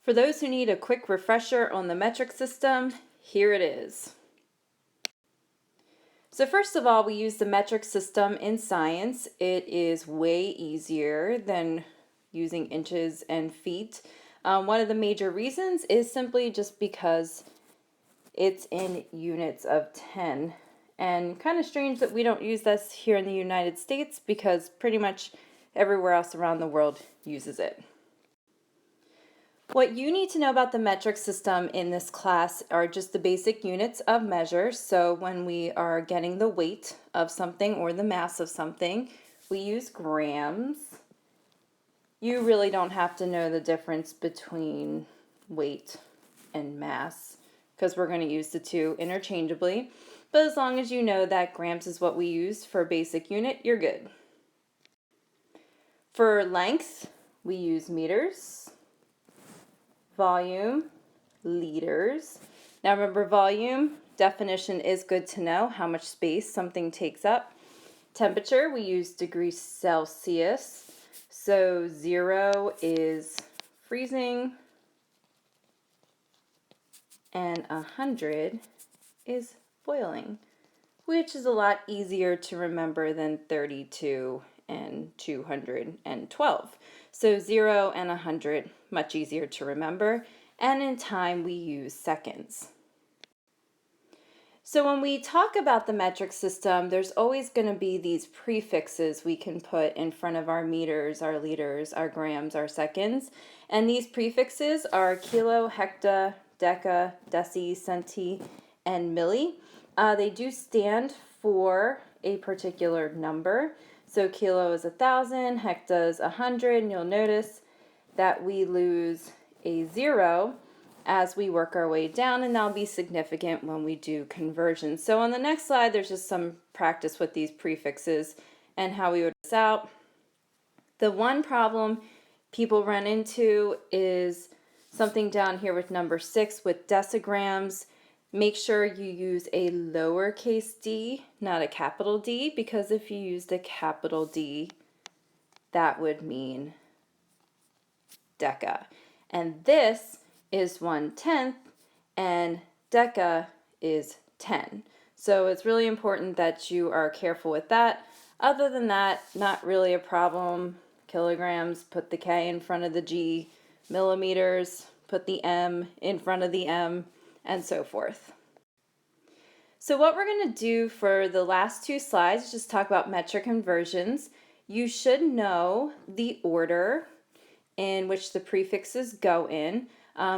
For those who need a quick refresher on the metric system, here it is. So first of all, we use the metric system in science. It is way easier than using inches and feet. One of the major reasons is simply just because it's in units of 10. And kind of strange that we don't use this here in the United States because pretty much everywhere else around the world uses it. What you need to know about the metric system in this class are just the basic units of measure. So when we are getting the weight of something or the mass of something, we use grams. You really don't have to know the difference between weight and mass because we're going to use the two interchangeably. But as long as you know that grams is what we use for a basic unit, you're good. For length, we use meters. Volume, liters. Now remember, volume definition is good to know, how much space something takes up. Temperature, we use degrees Celsius. So 0 is freezing and 100 is boiling, which is a lot easier to remember than 32 and 212. So 0 and 100, much easier to remember. And in time, we use seconds. So when we talk about the metric system, there's always going to be these prefixes we can put in front of our meters, our liters, our grams, our seconds. And these prefixes are kilo, hecta, deca, deci, centi, and milli. They do stand for a particular number. So kilo is 1,000, hecta is 100, and you'll notice that we lose a 0 as we work our way down, and that'll be significant when we do conversions. So on the next slide, there's just some practice with these prefixes and how we would this out. The one problem people run into is something down here with number 6 with decigrams. Make sure you use a lowercase d, not a capital D, because if you used a capital D, that would mean deca. And this is 1/10, and deca is 10. So it's really important that you are careful with that. Other than that, not really a problem. Kilograms, put the K in front of the G. Millimeters, put the M in front of the M, and so forth. So what we're going to do for the last 2 slides is just talk about metric conversions. You should know the order in which the prefixes go in.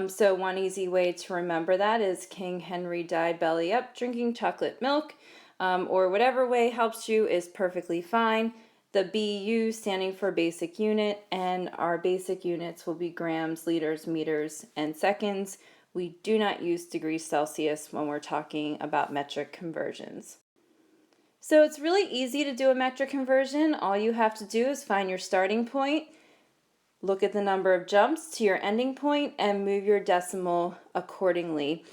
So one easy way to remember that is King Henry died belly up drinking chocolate milk, or whatever way helps you is perfectly fine. The BU standing for basic unit, and our basic units will be grams, liters, meters, and seconds. We do not use degrees Celsius when we're talking about metric conversions. So it's really easy to do a metric conversion. All you have to do is find your starting point, look at the number of jumps to your ending point, and move your decimal accordingly.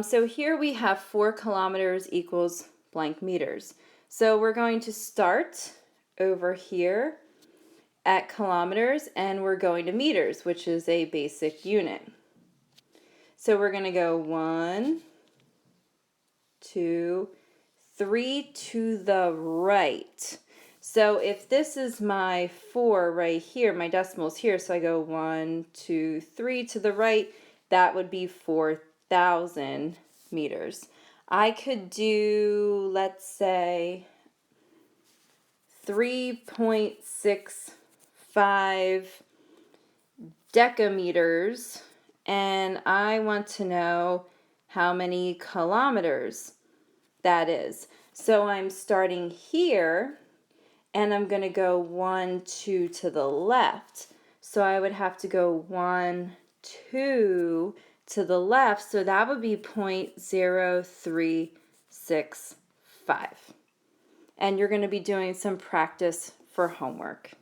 So here we have 4 kilometers equals blank meters. So we're going to start over here at kilometers, and we're going to meters, which is a basic unit. So we're going to go 1, 2, 3 to the right. So if this is my 4 right here, my decimal's here, so I go 1, 2, 3 to the right, that would be 4,000 meters. I could do, let's say, 3.65 decameters, and I want to know how many kilometers that is. So I'm starting here, and I'm going to go 1, 2 to the left. So I would have to go 1, 2 to the left, so that would be 0.0365. And you're going to be doing some practice for homework.